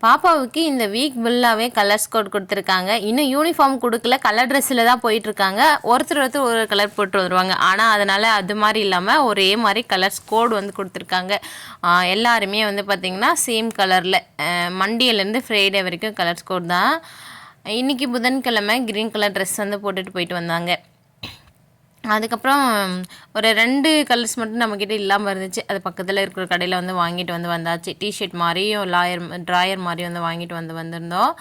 பாப்பாவுக்கு இந்த வீக் ஃபுல்லாகவே கலர்ஸ் கோட் கொடுத்துருக்காங்க. இன்னும் யூனிஃபார்ம் கொடுக்கல, கலர் ட்ரெஸ்ஸில் தான் போயிட்டுருக்காங்க. ஒருத்தர் ஒரு கலர் போட்டு வருவாங்க. ஆனால் அதனால் அது மாதிரி இல்லாமல் ஒரே மாதிரி கலர்ஸ் கோட் வந்து கொடுத்துருக்காங்க. எல்லாருமே வந்து பார்த்திங்கன்னா சேம் கலரில் மண்டேலேருந்து ஃப்ரைடே வரைக்கும் கலர்ஸ் கோட் தான். இன்றைக்கி புதன்கிழமை க்ரீன் கலர் ட்ரெஸ் வந்து போட்டுட்டு போயிட்டு வந்தாங்க. அதுக்கப்புறம் ஒரு 2 கலர்ஸ் மட்டும் நம்மக்கிட்ட இல்லாமல் இருந்துச்சு. அது பக்கத்தில் இருக்கிற கடையில் வந்து வாங்கிட்டு வந்தாச்சு. டிஷர்ட் மாதிரியும் ட்ராயர் மாதிரி வந்து வாங்கிட்டு வந்திருந்தோம்.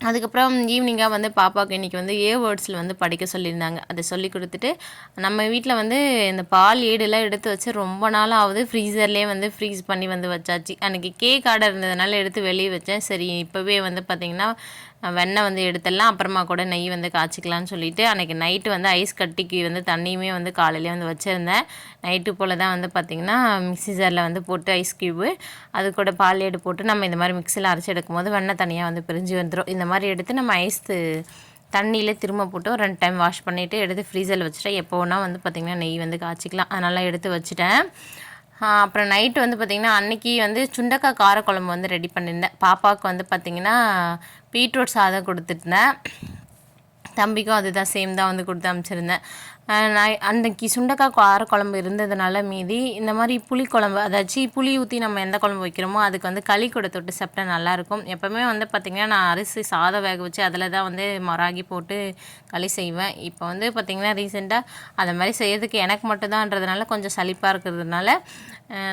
அதுக்கப்புறம் ஈவினிங்காக வந்து பாப்பாவுக்கு இன்றைக்கி வந்து வேர்ட்ஸில் வந்து படிக்க சொல்லியிருந்தாங்க. அதை சொல்லி கொடுத்துட்டு நம்ம வீட்டில் வந்து இந்த பால் ஏடுலாம் எடுத்து வச்சு ரொம்ப நாள் ஆகுது. ஃப்ரீசர்லேயே வந்து ஃப்ரீஸ் பண்ணி வந்து வச்சாச்சு. அன்றைக்கி கேக் ஆர்டர் இருந்ததுனால எடுத்து வெளியே வச்சேன். சரி இப்போவே வந்து பார்த்திங்கன்னா வெண்ணெய் வந்து எடுத்துடலாம், அப்புறமா கூட நெய் வந்து காய்ச்சிக்கலான்னு சொல்லிவிட்டு அன்றைக்கி நைட்டு வந்து ஐஸ் கட்டிக்கு வந்து தண்ணியுமே வந்து காலையிலே வந்து வச்சுருந்தேன். நைட்டு போல் தான் வந்து பார்த்திங்கன்னா மிக்ஸி ஜாரில் வந்து போட்டு ஐஸ் க்யூபு அது கூட பால் ஏடு போட்டு நம்ம இந்த மாதிரி மிக்ஸியில் அரைச்சி எடுக்கும் போது வெண்ணெய் தனியாக வந்து பிரிஞ்சு வந்துடும். இந்த மாதிரி எடுத்து நம்ம ஐஸ் தண்ணியில் திரும்ப போட்டு ஒரு 2 டைம் வாஷ் பண்ணிவிட்டு எடுத்து ஃப்ரீசரில் வச்சுட்டேன். எப்போ வேணால் வந்து பார்த்திங்கன்னா நெய் வந்து காய்ச்சிக்கலாம். அதனால் எடுத்து வச்சுட்டேன். அப்புறம் நைட்டு வந்து பார்த்திங்கன்னா அன்றைக்கி வந்து சுண்டக்காய் காரக்குழம்பு வந்து ரெடி பண்ணியிருந்தேன். பாப்பாவுக்கு வந்து பார்த்திங்கன்னா பீட்ரூட் சாதம் கொடுத்துருந்தேன். தம்பிக்கும் அதுதான் சேம் தான் வந்து கொடுத்து அனுப்பிச்சிருந்தேன். நான் அன்றைக்கி சுண்டக்காய் காரக்குழம்பு இருந்ததுனால மீதி இந்த மாதிரி புளிக்குழம்பு, அதாச்சும் புளி ஊற்றி நம்ம எந்த குழம்பு வைக்கிறோமோ அதுக்கு வந்து களி கூட தொட்டு சாப்பிட்டா நல்லாயிருக்கும். எப்போவுமே வந்து பார்த்திங்கன்னா நான் அரிசி சாதம் வேக வச்சு அதில் தான் வந்து ராகி போட்டு களி செய்வேன். இப்போ வந்து பார்த்திங்கன்னா ரீசெண்டாக அதை மாதிரி செய்யறதுக்கு எனக்கு மட்டும்தான்றதுனால கொஞ்சம் சலிப்பாக இருக்கிறதுனால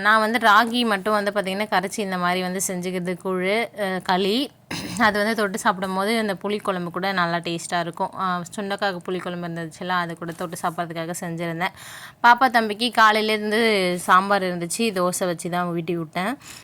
நான் வந்து ராகி மட்டும் வந்து பார்த்திங்கன்னா கரைச்சி இந்த மாதிரி வந்து செஞ்சுக்கிறது கூழ் களி. அது வந்து தொட்டு சாப்பிடும்போது அந்த புளிக்குழம்பு கூட நல்லா டேஸ்ட்டாக இருக்கும். சுண்டைக்காய் புளிக்குழம்பு இருந்துச்சுலாம் அது கூட தொட்டு சாப்பிட்றதுக்காக செஞ்சுருந்தேன். பாப்பா தம்பிக்கு காலையிலேருந்து சாம்பார் இருந்துச்சு, தோசை வச்சு தான் ஊட்டி விட்டேன்.